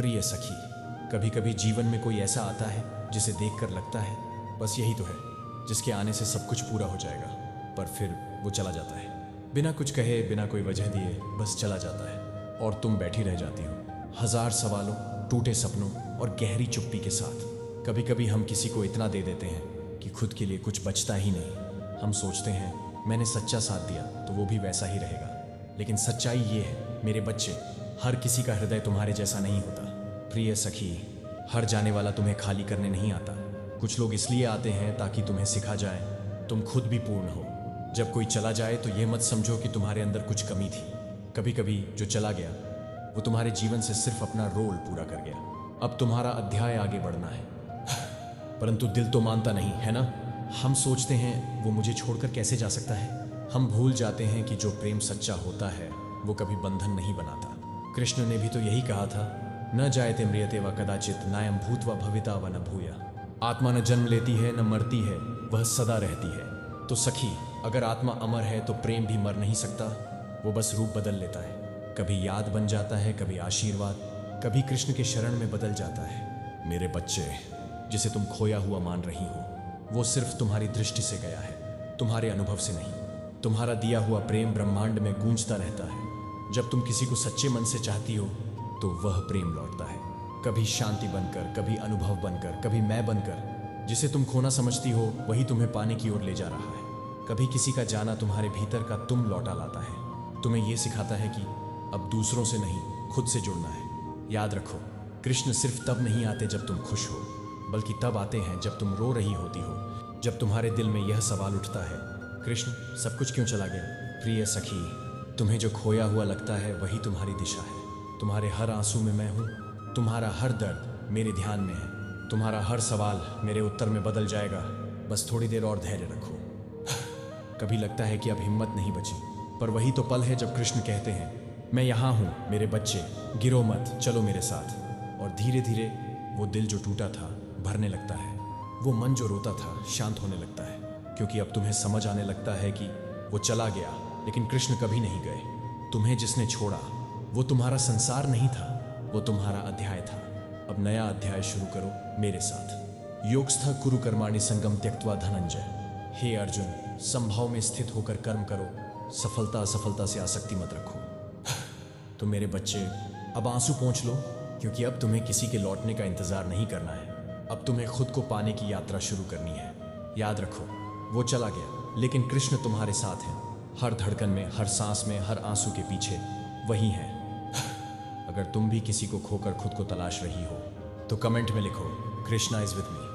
प्रिय सखी, कभी कभी जीवन में कोई ऐसा आता है जिसे देखकर लगता है बस यही तो है, जिसके आने से सब कुछ पूरा हो जाएगा, पर फिर वो चला जाता है बिना कुछ कहे, बिना कोई वजह दिए, बस चला जाता है और तुम बैठी रह जाती हो हजार सवालों, टूटे सपनों और गहरी चुप्पी के साथ। कभी कभी हम किसी को इतना दे देते हैं कि खुद के लिए कुछ बचता ही नहीं। हम सोचते हैं मैंने सच्चा साथ दिया तो वो भी वैसा ही रहेगा, लेकिन सच्चाई ये है मेरे बच्चे, हर किसी का हृदय तुम्हारे जैसा नहीं होता। प्रिय सखी, हर जाने वाला तुम्हें खाली करने नहीं आता। कुछ लोग इसलिए आते हैं ताकि तुम्हें सिखा जाए तुम खुद भी पूर्ण हो। जब कोई चला जाए तो ये मत समझो कि तुम्हारे अंदर कुछ कमी थी। कभी कभी जो चला गया वो तुम्हारे जीवन से सिर्फ अपना रोल पूरा कर गया। अब तुम्हारा अध्याय आगे बढ़ना है, परंतु दिल तो मानता नहीं है ना। हम सोचते हैं वो मुझे छोड़कर कैसे जा सकता है। हम भूल जाते हैं कि जो प्रेम सच्चा होता है वो कभी बंधन नहीं बनाता। कृष्ण ने भी तो यही कहा था, न जायते म्रियते व कदाचित नायम भूत्वा भविता व न भूया। आत्मा न जन्म लेती है न मरती है, वह सदा रहती है। तो सखी, अगर आत्मा अमर है तो प्रेम भी मर नहीं सकता। वो बस रूप बदल लेता है, कभी याद बन जाता है, कभी आशीर्वाद, कभी कृष्ण के शरण में बदल जाता है। मेरे बच्चे, जिसे तुम खोया हुआ मान रही हो वो सिर्फ तुम्हारी दृष्टि से गया है, तुम्हारे अनुभव से नहीं। तुम्हारा दिया हुआ प्रेम ब्रह्मांड में गूंजता रहता है। जब तुम किसी को सच्चे मन से चाहती हो तो वह प्रेम लौटता है, कभी शांति बनकर, कभी अनुभव बनकर, कभी मैं बनकर। जिसे तुम खोना समझती हो वही तुम्हें पाने की ओर ले जा रहा है। कभी किसी का जाना तुम्हारे भीतर का तुम लौटा लाता है, तुम्हें यह सिखाता है कि अब दूसरों से नहीं खुद से जुड़ना है। याद रखो, कृष्ण सिर्फ तब नहीं आते जब तुम खुश हो, बल्कि तब आते हैं जब तुम रो रही होती हो, जब तुम्हारे दिल में यह सवाल उठता है, कृष्ण सब कुछ क्यों चला गया। प्रिय सखी, तुम्हें जो खोया हुआ लगता है वही तुम्हारी दिशा है। तुम्हारे हर आंसू में मैं हूँ, तुम्हारा हर दर्द मेरे ध्यान में है, तुम्हारा हर सवाल मेरे उत्तर में बदल जाएगा। बस थोड़ी देर और धैर्य रखो। कभी लगता है कि अब हिम्मत नहीं बची, पर वही तो पल है जब कृष्ण कहते हैं, मैं यहाँ हूँ मेरे बच्चे, गिरो मत, चलो मेरे साथ। और धीरे धीरे वो दिल जो टूटा था भरने लगता है, वो मन जो रोता था शांत होने लगता है, क्योंकि अब तुम्हें समझ आने लगता है कि वो चला गया लेकिन कृष्ण कभी नहीं गए। तुम्हें जिसने छोड़ा वो तुम्हारा संसार नहीं था, वो तुम्हारा अध्याय था। अब नया अध्याय शुरू करो मेरे साथ। योगस्थ कुरु कर्माणि संगम त्यक्त्वा धनंजय। हे अर्जुन, संभव में स्थित होकर कर्म करो, सफलता असफलता से आसक्ति मत रखो। तो मेरे बच्चे, अब आंसू पोंछ लो, क्योंकि अब तुम्हें किसी के लौटने का इंतजार नहीं करना है। अब तुम्हें खुद को पाने की यात्रा शुरू करनी है। याद रखो, वो चला गया लेकिन कृष्ण तुम्हारे साथ है। हर धड़कन में, हर सांस में, हर आंसू के पीछे वही है। अगर तुम भी किसी को खोकर खुद को तलाश रही हो तो कमेंट में लिखो, कृष्णा इज विद मी।